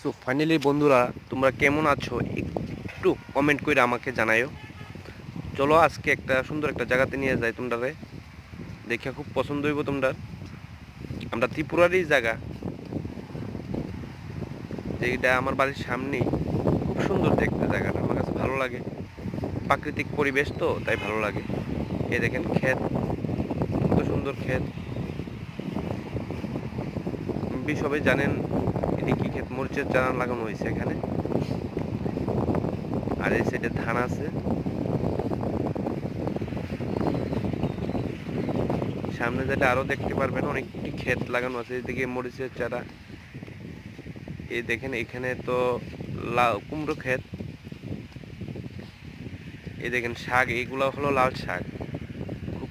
So finally বন্ধুরা, তোমরা কেমন আছো একটু কমেন্ট করে আমাকে জানাইও। চলো আজকে একটা সুন্দর একটা জায়গাতে নিয়ে যাই তোমরারে, দেখে খুব পছন্দ হইব তোমরা। আমরা ত্রিপুরারই জায়গা, যেটা আমার বাড়ির সামনেই। খুব সুন্দর দেখতে জায়গাটা, আমার কাছে ভালো লাগে। প্রাকৃতিক পরিবেশ তো তাই ভালো লাগে। এই দেখেন ক্ষেত, কত সুন্দর ক্ষেত। সবাই জানেন এটি কি ক্ষেত, মরিচের চারা লাগানো হয়েছে এখানে। আর এই সাইডে ধান আছে, সামনে যেটা আরো দেখতে পারবেন অনেকটি ক্ষেত লাগানো আছে। এদিকে মরিচের চারা, এই দেখেন এখানে তো লাউ কুমড়ো ক্ষেত। এই দেখেন শাক, এইগুলো হলো লাল শাক। খুব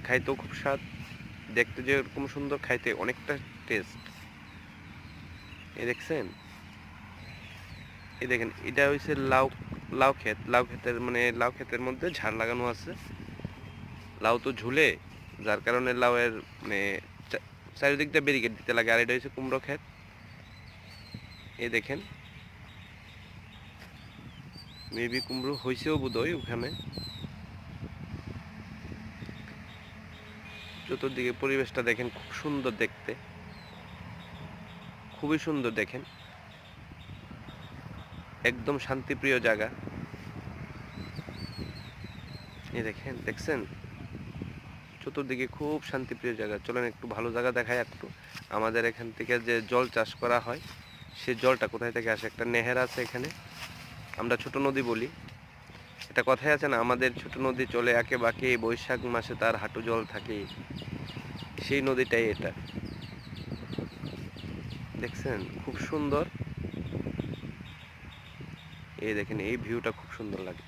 খাইতেও খুব স্বাদ, দেখতে যে এরকম সুন্দর, খাইতে অনেকটা টেস্ট। এই দেখছেন, এই দেখেন এটা হচ্ছে লাউ। লাউ ক্ষেত, লাউ ক্ষেতের মানে লাউ ক্ষেতের মধ্যে ঝাড় লাগানো আছে। লাউ তো ঝুলে, যার কারণে লাউয়ের মানে চারিদিকটা ব্যারিকেড দিতে লাগে। আর এটা হচ্ছে কুমড়ো ক্ষেত। এই দেখেন মেবি কুমড়ো হয়েছেও বোধহয় ওখানে। চতুর্দিকে পরিবেশটা দেখেন, খুব সুন্দর দেখতে, খুবই সুন্দর দেখেন। একদম শান্তিপ্রিয় জায়গা। এই দেখেন, দেখছেন চতুর্দিকে খুব শান্তিপ্রিয় জায়গা। চলেন একটু ভালো জায়গা দেখায় একটু। আমাদের এখান থেকে যে জল চাষ করা হয়, সে জলটা কোথায় থেকে আসে? একটা নেহের আছে এখানে, আমরা ছোট নদী বলি। এটা কথাই আছে না, আমাদের ছোট নদী চলে একে বাঁকে, বৈশাখ মাসে তার হাঁটু জল থাকে। সেই নদীটাই এটা। দেখছেন খুব সুন্দর। এই দেখেন এই ভিউটা খুব সুন্দর লাগে।